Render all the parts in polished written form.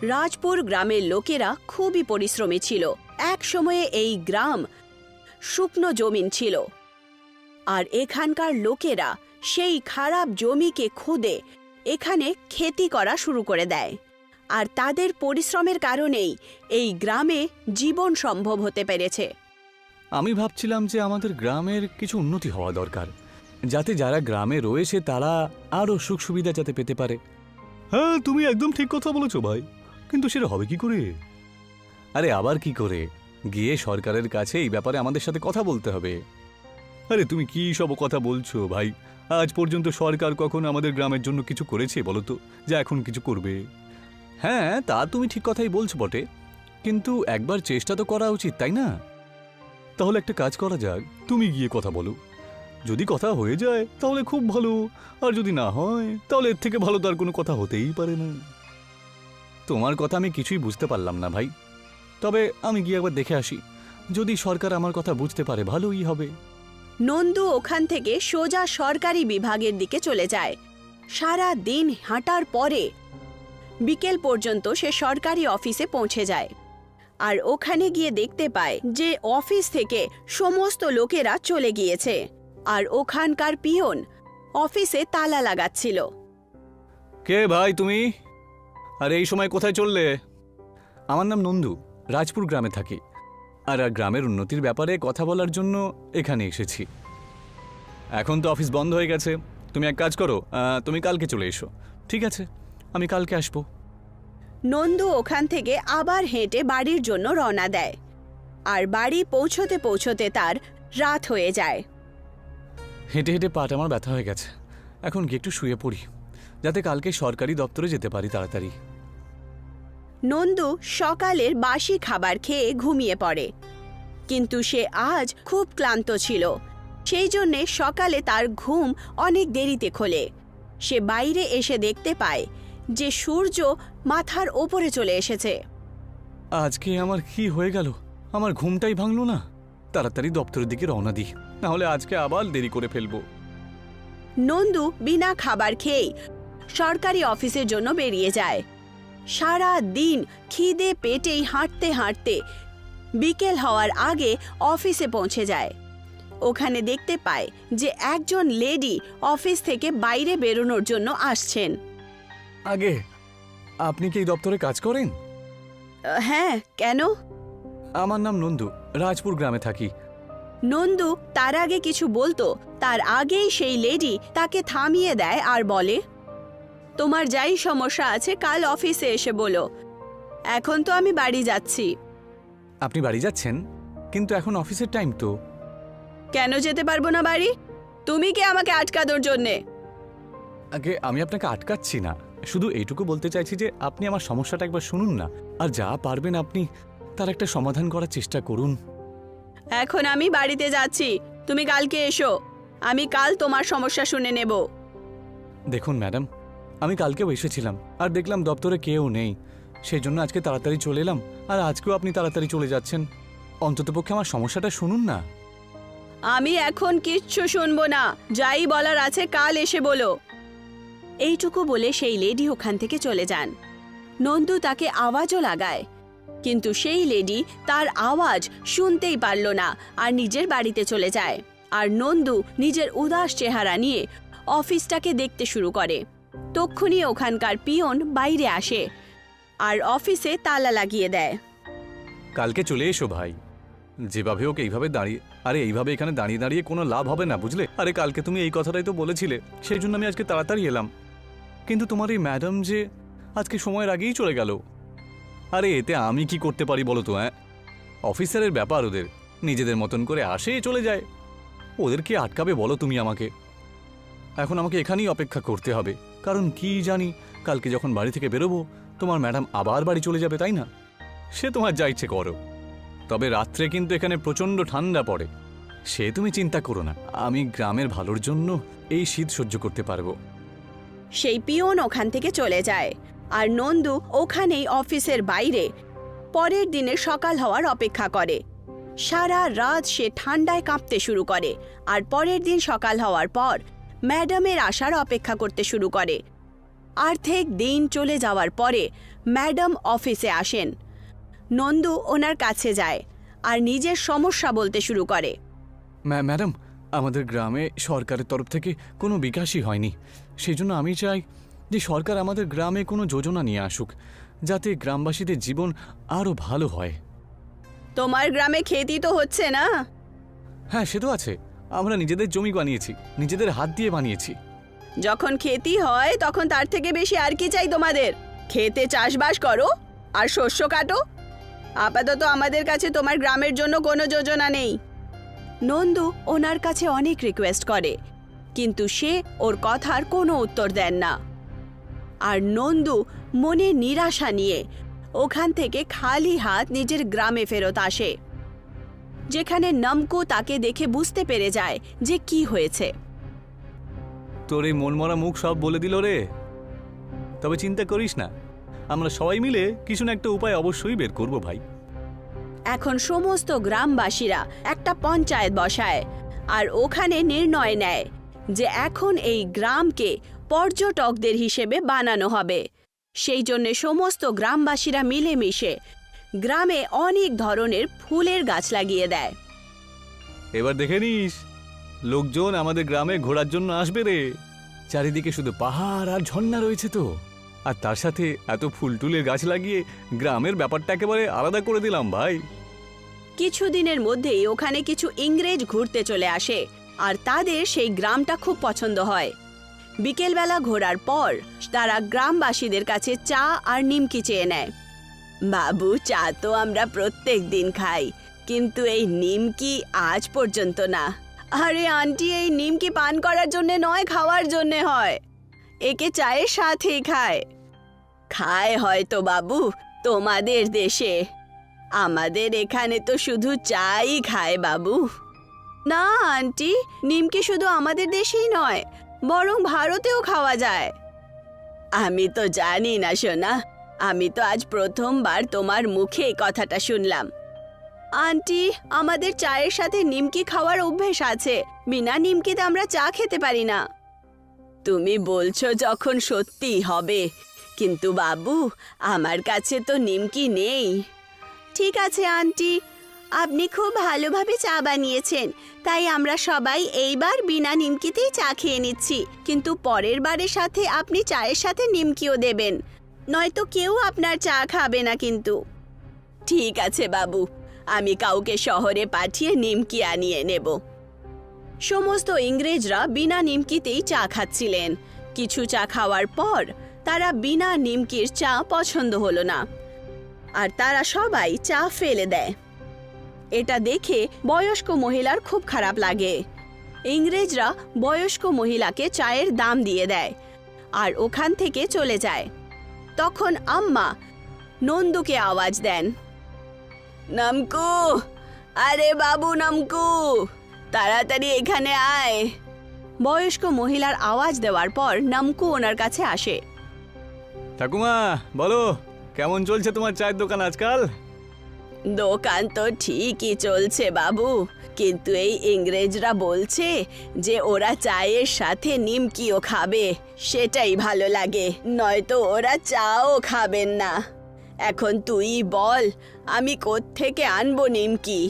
রাজপুর গ্রামের লোকেরা খুবই পরিশ্রমী ছিল। এক সময়ে এই গ্রাম শুকনো জমিন ছিল, আর এখানকার লোকেরা সেই খারাপ জমিকে খুদে এখানে খেতি করা শুরু করে দেয়। আর তাদের পরিশ্রমের কারণেই এই গ্রামে জীবন সম্ভব হতে পেরেছে। আমি ভাবছিলাম যে আমাদের গ্রামের কিছু উন্নতি হওয়া দরকার, যাতে যারা গ্রামে রয়েছে তারা আরও সুখ সুবিধা যাতে পেতে পারে। হ্যাঁ, তুমি একদম ঠিক কথা বলেছো ভাই, কিন্তু সেটা হবে কি করে? আরে আবার কি করে? গিয়ে সরকারের কাছে এই ব্যাপারে আমাদের সাথে কথা বলতে হবে। আরে তুমি কি সব কথা বলছো ভাই? আজ পর্যন্ত সরকার কখনো আমাদের গ্রামের জন্য কিছু করেছে বলো তো, যা এখন কিছু করবে? হ্যাঁ, তা তুমি ঠিক কথাই বলছো বটে, কিন্তু একবার চেষ্টা তো করা উচিত, তাই না? তাহলে একটা কাজ করা যাক, তুমি গিয়ে কথা বলো। যদি কথা হয়ে যায় তাহলে খুব ভালো, আর যদি না হয় তাহলে এর থেকে ভালো তো আর কোনো কথা হতেই পারে না। তোমার কথা আমি কিছুই বুঝতে পারলাম না ভাই, তবে আমি গিয়ে একবার দেখে আসি। যদি সরকার আমার কথা বুঝতে পারে ভালোই হবে। নন্দু ওখান থেকে সোজা সরকারি বিভাগের দিকে চলে যায়। সারা দিন হাঁটার পরে বিকেল পর্যন্ত সে সরকারি অফিসে পৌঁছে যায়, আর ওখানে গিয়ে দেখতে পায় যে অফিস থেকে সমস্ত লোকেরা চলে গিয়েছে, আর ওখানকার পিয়ন অফিসে তালা লাগাচ্ছিল। কে ভাই তুমি? আর এই সময় কোথায় চললে? আমার নাম নন্দু, রাজপুর গ্রামে থাকি, আর গ্রামের উন্নতির ব্যাপারে কথা বলার জন্য এখানে এসেছি। এখন তো অফিস বন্ধ হয়ে গেছে, তুমি এক কাজ করো, তুমি কালকে চলে এসো। ঠিক আছে, আমি কালকে আসবো। নন্দু ওখান থেকে আবার হেঁটে বাড়ির জন্য রওনা দেয়, আর বাড়ি পৌঁছতে পৌঁছতে তার রাত হয়ে যায়। হেঁটে হেঁটে পাটা আমার ব্যথা হয়ে গেছে, এখন গিয়ে একটু শুয়ে পড়ি, যাতে কালকে সরকারি দপ্তরে যেতে পারি তাড়াতাড়ি। নন্দু সকালের বাসি খাবার খেয়ে ঘুমিয়ে পড়ে, কিন্তু সে আজ খুব ক্লান্ত ছিল, সেই জন্যে সকালে তার ঘুম অনেক দেরিতে খোলে। সে বাইরে এসে দেখতে পায় যে সূর্য মাথার ওপরে চলে এসেছে। আজকে আমার কি হয়ে গেল? আমার ঘুমটাই ভাঙলো না। তাড়াতাড়ি দপ্তরের দিকে রওনা দিই, নাহলে আজকে আবার দেরি করে ফেলবো। নন্দু বিনা খাবার খেয়েই সরকারি অফিসের জন্য বেরিয়ে যায়। সারা দিন খিদে পেটেই হাঁটতে হাঁটতে বিকেল হওয়ার আগে অফিসে পৌঁছে যায়। ওখানে দেখতে পায় যে একজন লেডি অফিস থেকে বাইরে বেরোনোর জন্য আসছেন। আগে আপনি কি এই দপ্তরে কাজ করেন? হ্যাঁ, কেন? আমার নাম নন্দু, রাজপুর গ্রামে থাকি। নন্দু তার আগে কিছু বলতো, তার আগেই সেই লেডি তাকে থামিয়ে দেয় আর বলে, তোমার যাই সমস্যা আছে কাল অফিসে এসে বলো, এখন তো আমি বাড়ি যাচ্ছি। আপনি বাড়ি যাচ্ছেন? কিন্তু এখন অফিসের টাইম তো। কেন যেতে পারবো না বাড়ি? তুমি কি আমাকে আটকানোর জন্যে? আগে আমি আপনাকে আটকাচ্ছি না, শুধু এইটুকু বলতে চাইছি যে আপনি আমার সমস্যাটা একবার শুনুন না, আর যা পারবেন আপনি তার একটা সমাধান করার চেষ্টা করুন। এখন আমি বাড়িতে যাচ্ছি, তুমি কালকে এসো, আমি কাল তোমার সমস্যা শুনে নেব। দেখুন ম্যাডাম, আমি কালকেও এসেছিলাম আর দেখলাম দপ্তরে কেউ নেই, সেই জন্য আজকে তাড়াতাড়ি চলে এলাম, আর আজকেও আপনি তাড়াতাড়ি চলে যাচ্ছেন। অন্ততপক্ষে আমার সমস্যাটা শুনুন না। আমি এখন কিচ্ছু শুনবো না, যাই বলার আছে কাল এসে বলো। এইটুকু বলে সেই লেডি ওখান থেকে চলে যান। নন্দু তাকে আওয়াজও লাগায়, কিন্তু সেই লেডি তার আওয়াজ শুনতেই পারল না আর নিজের বাড়িতে চলে যায়। আর নন্দু নিজের উদাস চেহারা নিয়ে অফিসটাকে দেখতে শুরু করে। তক্ষুনি ওখানকার পিয়ন বাইরে আসে আর অফিসে তালা লাগিয়ে দেয়। কালকে চলে এসো ভাই, যেভাবে ওকে এইভাবে দাঁড়িয়ে, আরে এইভাবে এখানে দাঁড়িয়ে দাঁড়িয়ে কোনো লাভ হবে না, বুঝলে? আরে কালকে তুমি এই কথাটাই তো বলেছিলে, সেই জন্য আমি আজকে তাড়াতাড়ি এলাম। কিন্তু তোমার এই ম্যাডাম যে আজকে সময়ের আগেই চলে গেল। আরে এতে আমি কি করতে পারি বলো তো? অফিসারের ব্যাপার, ওদের নিজেদের মতন করে আসে চলে যায়, ওদের কি আটকাবে বলো তুমি আমাকে? এখন আমাকে এখানেই অপেক্ষা করতে হবে, কারণ কি জানি কালকে যখন বাড়ি থেকে বেরোবো তোমার ম্যাডাম আবার বাড়ি চলে যাবে, তাই না? সে তোমার যা ইচ্ছে করো, তবে রাত্রে কিন্তু এখানে প্রচণ্ড ঠান্ডা পড়ে, সে তুমি চিন্তা করো না, আমি গ্রামের ভালোর জন্য এই শীত সহ্য করতে পারবো। সেই পিয়ন ওখান থেকে চলে যায়, আর নন্দু ওখানেই অফিসের বাইরে পরের দিনে সকাল হওয়ার অপেক্ষা করে। সারা রাত সে ঠান্ডায় কাঁপতে শুরু করে, আর পরের দিন সকাল হওয়ার পর ম্যাডামের আসার অপেক্ষা করতে শুরু করে। অর্ধেক দিন চলে যাওয়ার পরে ম্যাডাম অফিসে আসেন। নন্দু ওনার কাছে যায় আর নিজের সমস্যা বলতে শুরু করে। ম্যাডাম, আমাদের গ্রামে সরকারের তরফ থেকে কোনো বিকাশই হয়নি। সেই জন্য আমি চাই যে সরকার আমাদের গ্রামে কোনো যোজনা নিয়ে আসুক, যাতে গ্রামবাসীদের জীবন আরও ভালো হয়। তোমার গ্রামে খেতি তো হচ্ছে না? হ্যাঁ, সে তো আছে। আমরা নিজেদের জমি বানিয়েছি, নিজেদের হাত দিয়ে বানিয়েছি। যখন খেতি হয় তখন তার থেকে বেশি আর কি চাই তোমাদের? খেতে চাষবাস করো আর শস্য কাটো। আপাতত আমাদের কাছে তোমার গ্রামের জন্য কোনো যোজনা নেই। নন্দু ওনার কাছে অনেক রিকোয়েস্ট করে, কিন্তু সে ওর কথার কোনো উত্তর দেন না। আর নন্দু মনে নিরাশা নিয়ে ওখান থেকে খালি হাত নিজের গ্রামে ফেরত আসে, যেখানে নমকু তাকে দেখে বুঝতে পেরে যায় যে কি হয়েছে। তোর এই মনমরা মুখ সব বলে দিল রে। তবে চিন্তা করিস না, আমরা সবাই মিলে কিছু না একটা উপায় অবশ্যই বের করব ভাই। এখন সমস্ত গ্রামবাসীরা একটা পঞ্চায়েত বসায় আর ওখানে নির্ণয় নেয় যে এখন এই গ্রামকে পর্যটকদের হিসেবে বানানো হবে। সেই জন্য সমস্ত গ্রামবাসীরা মিলেমিশে গ্রামে অনেক ধরনের ফুলের গাছ লাগিয়ে দেয়। এবার দেখে নিস, লোকজন আমাদের গ্রামে ঘোরার জন্য আসবে রে। চারিদিকে শুধু পাহাড় আর ঝর্ণা রয়েছে তো, আর তার সাথে এত ফুল টুলের গাছ লাগিয়ে গ্রামের ব্যাপারটা একেবারে আলাদা করে দিলাম ভাই। কিছুদিনের মধ্যেই ওখানে কিছু ইংরেজ ঘুরতে চলে আসে আর তাদের সেই গ্রামটা খুব পছন্দ হয়। বিকেলবেলা ঘোরার পর তারা গ্রামবাসীদের কাছে চা আর নিমকি চেয়ে নেয়। বাবু, চা তো আমরা প্রত্যেক দিন খাই, কিন্তু এই নিমকি আজ পর্যন্ত না। আরে আন্টি, এই নিমকি পান করার জন্য নয়, খাওয়ার জন্য হয়। একে চায়ের সাথেই খায় হয়তো বাবু তোমাদের দেশে, আমাদের এখানে তো শুধু চাই খায় বাবু। না আন্টি, নিমকি শুধু আমাদের দেশেই নয়, বরং ভারতেও খাওয়া যায়। আমি তো জানি না সোনা, আমি তো আজ প্রথমবার তোমার মুখে এই কথাটা শুনলাম। আন্টি, আমাদের চায়ের সাথে নিমকি খাওয়ার অভ্যেস আছে, বিনা নিমকিতে আমরা চা খেতে পারি না। তুমি বলছো যখন সত্যি হবে, কিন্তু বাবু আমার কাছে তো নিমকি নেই। ঠিক আছে আন্টি, আপনি খুব ভালোভাবে চা বানিয়েছেন, তাই আমরা সবাই এইবার বিনা নিমকিতেই চা খেয়ে নিচ্ছি, কিন্তু পরের বারের সাথে আপনি চায়ের সাথে নিমকিও দেবেন, নয়তো কেউ আপনার চা খাবে না কিন্তু। ঠিক আছে বাবু, আমি কাউকে শহরে পাঠিয়ে নিমকি আনিয়ে নেব। সমস্ত ইংরেজরা বিনা নিমকিতেই চা খাচ্ছিলেন। কিছু চা খাওয়ার পর তারা বিনা নিমকির চা পছন্দ হলো না আর তারা সবাই চা ফেলে দেয়। এটা দেখে বয়স্ক মহিলার খুব খারাপ লাগে। ইংরেজরা বয়স্ক মহিলাকে চায়ের দাম দিয়ে দেয় আর ওখান থেকে চলে যায়। তখন আম্মা নন্দুকে আওয়াজ দেন, নমকু, আরে বাবু নমকু, তাড়াতাড়ি এখানে আয়। বয়স্ক মহিলার আওয়াজ দেওয়ার পর নমকু ওনার কাছে আসে। ঠাকুমা, বলো কেমন চলছে তোমার চায়ের দোকান আজকাল? দোকান তো ঠিকই চলছে বাবু, কিন্তু এই ইংরেজরা বলছে যে ওরা চায়ের সাথে নিমকিও খাবে, সেটাই ভালো লাগে, নয়তো ওরা চাও খাবেন না। এখন তুই বল, আমি কোত্থেকে আনবো নিমকি?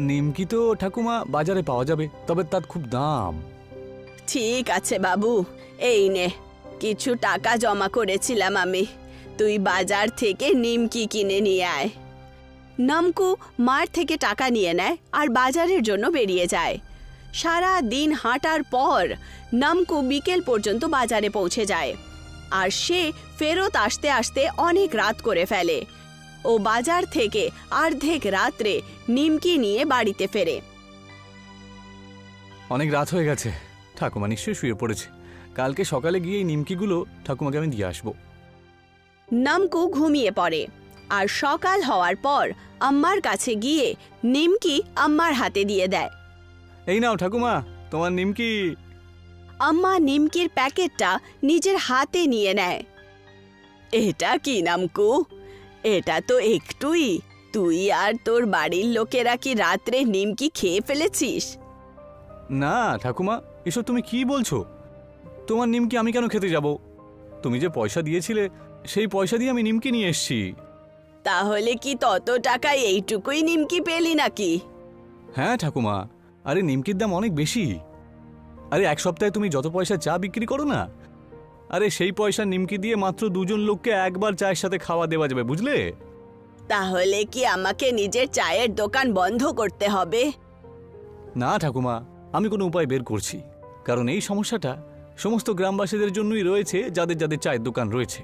নিমকি তো ঠাকুমা বাজারে পাওয়া যাবে, তবে তার খুব দাম। ঠিক আছে বাবু, এই নে, কিছু টাকা জমা করেছিলাম আমি, তুই বাজার থেকে নিমকি কিনে নিয়ে আয়। নমকু মার থেকে টাকা নিয়ে নেয় আর বাজারের জন্য বেরিয়ে যায়। সারা দিন হাঁটার পর নমকু বিকেল পর্যন্ত বাজারে পৌঁছে যায় আর সে ফেরত আসতে আসতে অনেক রাত করে ফেলে। ও বাজার থেকে অর্ধেক রাত্রে নিমকি নিয়ে বাড়িতে ফেরে। অনেক রাত হয়ে গেছে, ঠাকুমা নিশ্চয়ই শুয়ে পড়েছে। কালকে সকালে গিয়ে এই নিমকিগুলো ঠাকুমাকে আমি দিয়ে আসবো। নমকু ঘুমিয়ে পড়ে আর সকাল হওয়ার পর আম্মার কাছে গিয়ে নিমকি আম্মার হাতে দিয়ে দেয়। এই নাও ঠাকুমা, তোমার নিমকি। আম্মা নিমকির প্যাকেটটা নিজের হাতে নিয়ে নেয়। এটা কি নমকু? এটা তো একটুই, তুই আর তোর বাড়ির লোকেরা কি রাত্রে নিমকি খেয়ে ফেলেছিস? না ঠাকুমা, এসব তুমি কি বলছো? তোমার নিমকি আমি কেন খেতে যাব? তুমি যে পয়সা দিয়েছিলে সেই পয়সা দিয়ে আমি নিমকি নিয়ে এসেছি। তাহলে কি তত টাকায় এইটুকুই নিমকি পেলি নাকি? হ্যাঁ ঠাকুমা, আরে নিমকির দাম অনেক বেশি। আরে এক সপ্তাহে তুমি যত পয়সা চা বিক্রি করো না, আরে সেই পয়সা নিমকি দিয়ে মাত্র 2 জন লোককে একবার চায়ের সাথে খাওয়া দেওয়া যাবে, বুঝলে? তাহলে কি আমাকে নিজের চায়ের দোকান বন্ধ করতে হবে? না ঠাকুমা, আমি কোনো উপায় বের করছি, কারণ এই সমস্যাটা সমস্ত গ্রামবাসীদের জন্যই রয়েছে, যাদের যাদের চায়ের দোকান রয়েছে।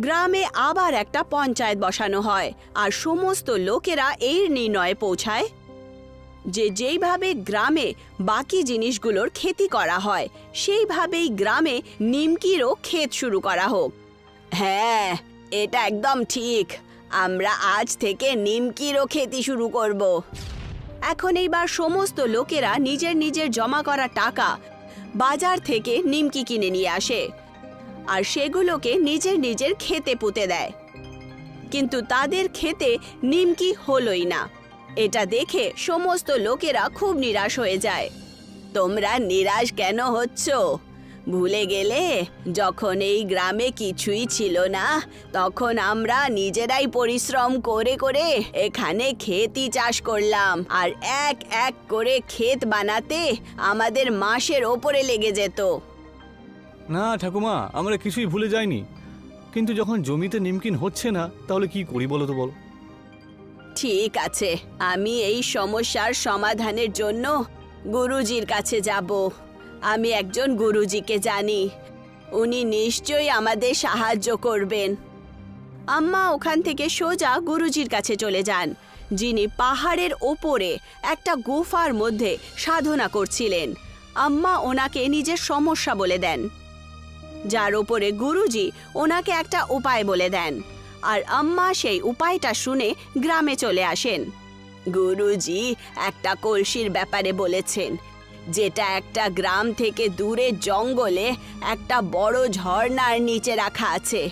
গ্রামে আবার একটা পঞ্চায়েত বসানো হয় আর সমস্ত লোকেরা এই নির্ণয়ে পৌঁছায় যে যেইভাবে গ্রামে বাকি জিনিসগুলোর খেতি করা হয় সেইভাবেই গ্রামে নিমকিরও ক্ষেত শুরু করা হোক। হ্যাঁ, এটা একদম ঠিক। আমরা আজ থেকে নিমকিরও খেতি শুরু করব। এখন এইবার সমস্ত লোকেরা নিজের নিজের জমা করা টাকা বাজার থেকে নিমকি কিনে নিয়ে আসে আর সেগুলোকে নিজের নিজের খেতে পুঁতে দেয়। কিন্তু তাদের খেতে নিমকি হলোই না। এটা দেখে সমস্ত লোকেরা খুব নিরাশ হয়ে যায়। তোমরা নিরাশ কেন হচ্ছ? ভুলে গেলে যখন এই গ্রামে কিছুই ছিল না, তখন আমরা নিজেরাই পরিশ্রম করে করে এখানে ক্ষেতই চাষ করলাম আর এক এক করে ক্ষেত বানাতে আমাদের মাসের ওপরে লেগে যেত। না ঠাকুমা, আমরা কিছুই ভুলে যাইনি, কিন্তু যখন জমিতে নিমকিন হচ্ছে না তাহলে কি করি বলো তো? বলো। ঠিক আছে, আমি এই সমস্যার সমাধানের জন্য গুরুজির কাছে যাব। আমি একজন গুরুজিকে জানি, উনি নিশ্চয়ই আমাদের সাহায্য করবেন। আম্মা ওখান থেকে সোজা গুরুজির কাছে চলে যান, যিনি পাহাড়ের ওপরে একটা গুফার মধ্যে সাধনা করছিলেন। আম্মা ওনাকে নিজের সমস্যা বলে দেন, যার ওপরে গুরুজি ওনাকে একটা উপায় বলে দেন আর আম্মা সেই উপায়টা শুনে গ্রামে চলে আসেন। গুরুজি একটা কলসির ব্যাপারে বলেছেন, যেটা একটা গ্রাম থেকে দূরে জঙ্গলে একটা বড় ঝর্ণার নিচে রাখা আছে।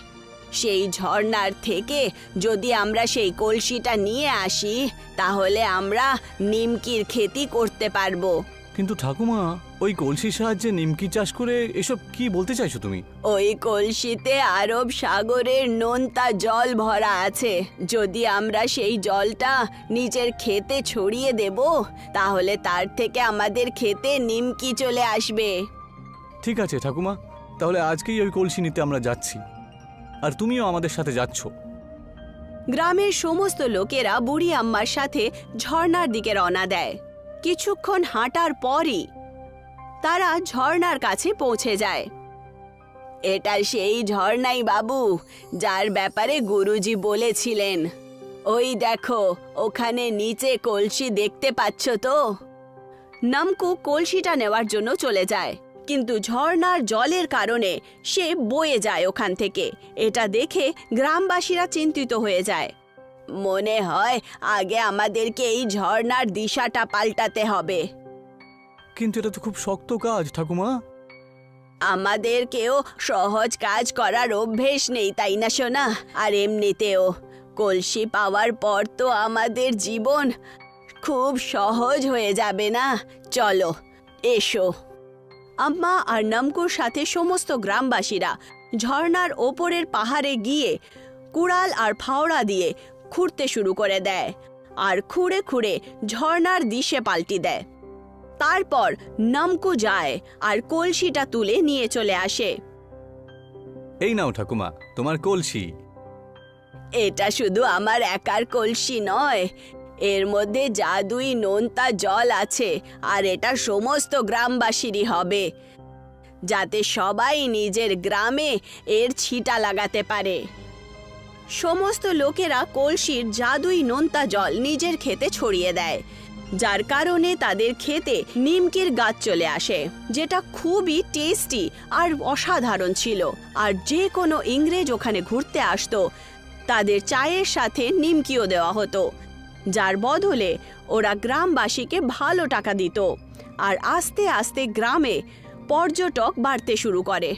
সেই ঝর্ণার থেকে যদি আমরা সেই কলসিটা নিয়ে আসি তাহলে আমরা নিমকির খেতি করতে পারবো। কিন্তু ঠাকুমা, ওই কলসির সাহায্যে নিমকি চাষ করে এসব কি বলতে চাইছো তুমি? ওই কলসিতে আরব সাগরের নোনতা জল ভরা আছে। যদি আমরা সেই জলটা নিজের খেতে ছড়িয়ে দেব তাহলে তার থেকে আমাদের খেতে নিমকি চলে আসবে। ঠিক আছে ঠাকুমা, তাহলে আজকেই ওই কলসি নিতে আমরা যাচ্ছি, আর তুমিও আমাদের সাথে যাচ্ছ। গ্রামের সমস্ত লোকেরা বুড়ি আম্মার সাথে ঝর্ণার দিকে রওনা দেয়। কিছুক্ষণ হাঁটার পরই তারা ঝর্ণার কাছে পৌঁছে যায়। এটা সেই ঝর্ণাই বাবু, যার ব্যাপারে গুরুজি বলেছিলেন। ওই দেখো, ওখানে নিচে কলসি দেখতে পাচ্ছ তো? নমকু কলসিটা নেওয়ার জন্য চলে যায়, কিন্তু ঝর্ণার জলের কারণে সে বয়ে যায় ওখান থেকে। এটা দেখে গ্রামবাসীরা চিন্তিত হয়ে যায়। মনে হয় আগে আমাদেরকে এই ঝর্ণার দিশাটা পাল্টাতে হবে। কিন্তু এটা তো খুব শক্ত কাজ ঠাকুমা। আমাদেরকেও সহজ কাজ করার অভ্যেস নেই, তাই না সোনা? আর এমনিতেও কলসি পাওয়ার পর তো আমাদের জীবন খুব সহজ হয়ে যাবে না? চলো, এসো। আম্মা আর নমকুর সাথে সমস্ত গ্রামবাসীরা ঝর্ণার ওপরের পাহাড়ে গিয়ে কুড়াল আর ফাওড়া দিয়ে খুঁড়তে শুরু করে দেয় আর খুঁড়ে খুঁড়ে ঝর্ণার দিশে পাল্টি দেয়। তারপর নমকু যায় আর কলসিটা তুলে নিয়ে চলে আসে। এই নাও ঠাকুমা, তোমার কলসি। এটা শুধু আমার একার কলসি নয়, এর মধ্যে জাদুই নোনতা জল আছে আর এটা সমস্ত গ্রামবাসীরই হবে, যাতে সবাই নিজের গ্রামে এর ছিটা লাগাতে পারে। সমস্ত লোকেরা কলসির জাদুই নোনতা জল নিজের খেতে ছড়িয়ে দেয়, যার কারণে তাদের খেতে নিমকির গাছ চলে আসে, যেটা খুবই টেস্টি আর অসাধারণ ছিল। আর যে কোনো ইংরেজ ওখানে ঘুরতে আসতো তাদের চায়ের সাথে নিমকিও দেওয়া হতো, যার বদলে ওরা গ্রামবাসীকে ভালো টাকা দিত। আর আস্তে আস্তে গ্রামে পর্যটক বাড়তে শুরু করে।